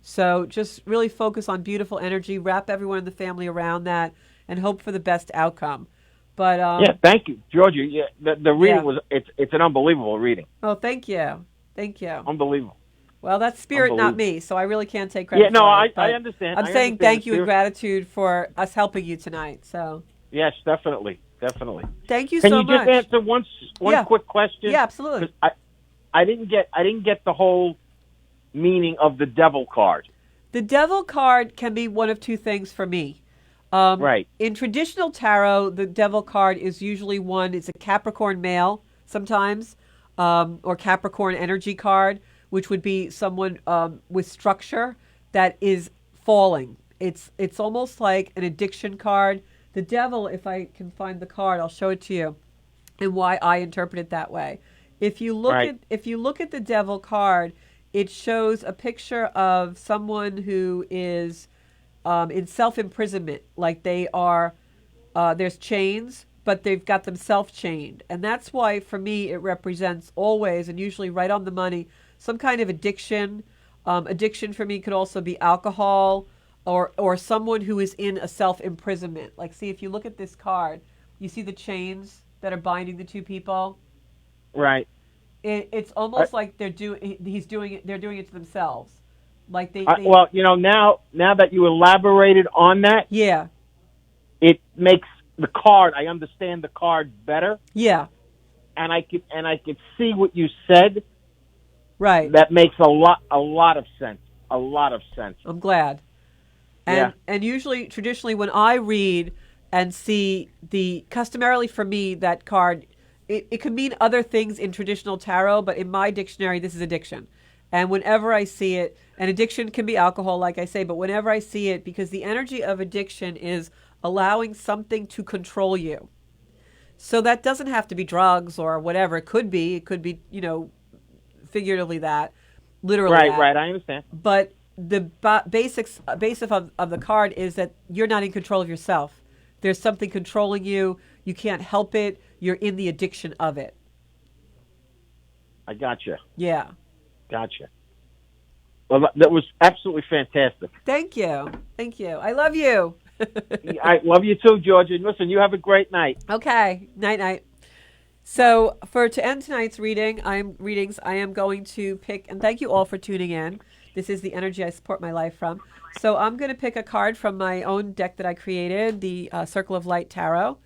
So just really focus on beautiful energy, wrap everyone in the family around that, and hope for the best outcome. But yeah, thank you, Georgia. Yeah, the reading was it's an unbelievable reading. Oh, thank you. Thank you. Unbelievable. Well, that's spirit, not me, so I really can't take credit Yeah, no, for it. I understand. I'm I saying understand thank the you and spirit. gratitude for us helping you tonight. So Yes, definitely. thank you Can so you much. just answer one quick question? Yeah, absolutely. 'Cause I didn't get the whole meaning of the devil card. The devil card can be one of two things for me. Right. In traditional tarot, the devil card is usually it's a Capricorn male sometimes, or Capricorn energy card, which would be someone with structure that is falling. It's almost like an addiction card. The devil, if I can find the card, I'll show it to you, and why I interpret it that way. If you look at the devil card, it shows a picture of someone who is in self-imprisonment, like they are. There's chains, but they've got themselves chained, and that's why for me it represents always and usually right on the money some kind of addiction. Addiction for me could also be alcohol or someone who is in a self-imprisonment. Like, see, if you look at this card, you see the chains that are binding the two people. Right. It's almost like they're doing it to themselves. Like they well, you know, now that you elaborated on that, yeah, it makes the card. I understand the card better. Yeah. And I could see what you said. Right. That makes a lot of sense. A lot of sense. I'm glad. And usually, traditionally, when I read and see customarily for me, that card, it can mean other things in traditional tarot, but in my dictionary, this is addiction. And whenever I see it, and addiction can be alcohol, like I say, but whenever I see it, because the energy of addiction is allowing something to control you. So that doesn't have to be drugs or whatever. It could be, you know, figuratively that, literally that. Right, I understand. But the basic of the card is that you're not in control of yourself. There's something controlling you. You can't help it. You're in the addiction of it. I gotcha. Yeah. Gotcha. Well, that was absolutely fantastic. Thank you. Thank you. I love you. I love you too, Georgia. Listen, you have a great night. Okay. Night. So to end tonight's readings, I am going to pick, and thank you all for tuning in, This is the energy I support my life from. So I'm going to pick a card from my own deck that I created, the Circle of Light Tarot.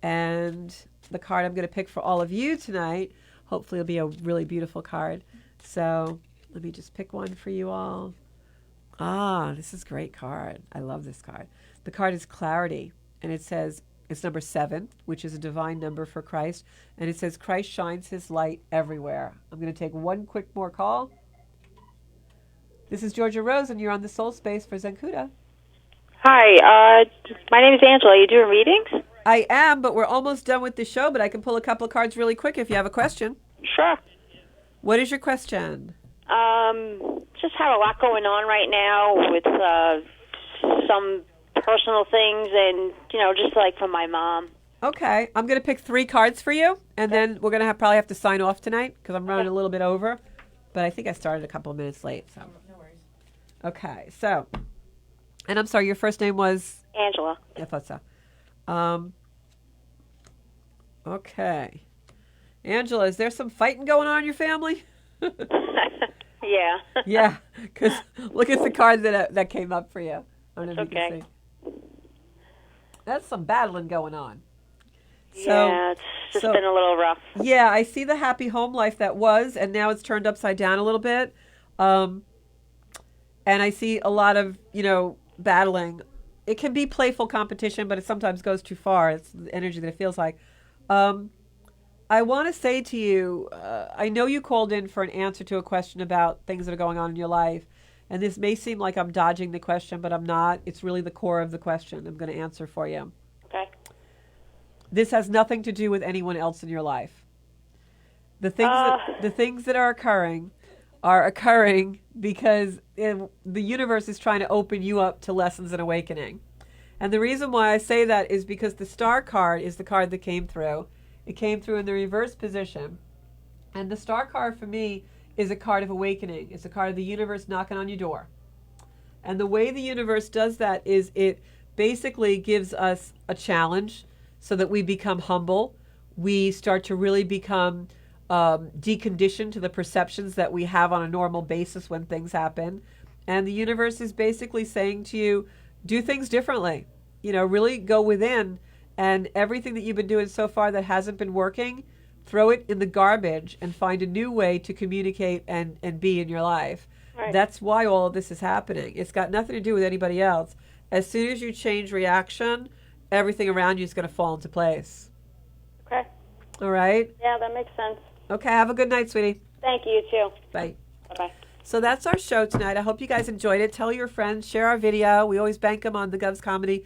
And the card I'm going to pick for all of you tonight, hopefully it'll be a really beautiful card. So let me just pick one for you all. This is a great card. I love this card. The card is Clarity, and it says, it's number 7, which is a divine number for Christ. And it says, Christ shines his light everywhere. I'm going to take one quick more call. This is Georgia Rose, and you're on the Soul Space for Zenkuda. Hi, my name is Angela. Are you doing readings? I am, but we're almost done with the show, but I can pull a couple of cards really quick if you have a question. Sure. What is your question? Just have a lot going on right now with some personal things and, just like for my mom. Okay. I'm going to pick 3 cards for you, and then we're going to probably have to sign off tonight because I'm running a little bit over. But I think I started a couple of minutes late. So. No worries. Okay. So, and I'm sorry, your first name was? Angela. I thought so. Okay. Angela, is there some fighting going on in your family? Yeah. Yeah, because look at the card that came up for you. I don't know if you Okay. can see. That's some battling going on. Yeah, it's just been a little rough. Yeah, I see the happy home life that was, and now it's turned upside down a little bit. And I see a lot of, battling. It can be playful competition, but it sometimes goes too far. It's the energy that it feels like. I want to say to you, I know you called in for an answer to a question about things that are going on in your life. And this may seem like I'm dodging the question, but I'm not. It's really the core of the question I'm going to answer for you. Okay. This has nothing to do with anyone else in your life. The things that are occurring because the universe is trying to open you up to lessons and awakening. And the reason why I say that is because the star card is the card that came through. It came through in the reverse position. And the star card for me is a card of awakening. It's a card of the universe knocking on your door. And the way the universe does that is it basically gives us a challenge so that we become humble. We start to really become deconditioned to the perceptions that we have on a normal basis when things happen. And the universe is basically saying to you, do things differently. Really go within, and everything that you've been doing so far that hasn't been working, throw it in the garbage and find a new way to communicate and be in your life. Right. That's why all of this is happening. It's got nothing to do with anybody else. As soon as you change reaction, everything around you is going to fall into place. Okay. All right? Yeah, that makes sense. Okay, have a good night, sweetie. Thank you, too. Bye. Bye-bye. So that's our show tonight. I hope you guys enjoyed it. Tell your friends, share our video. We always bank them on the Govs Comedy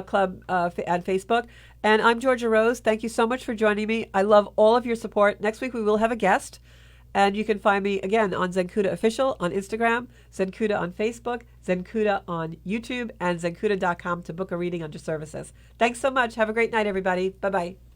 Club at Facebook. And I'm Georgia Rose. Thank you so much for joining me. I love all of your support. Next week we will have a guest. And you can find me, again, on Zenkuda Official on Instagram, Zenkuda on Facebook, Zenkuda on YouTube, and Zenkuda.com to book a reading under services. Thanks so much. Have a great night, everybody. Bye-bye.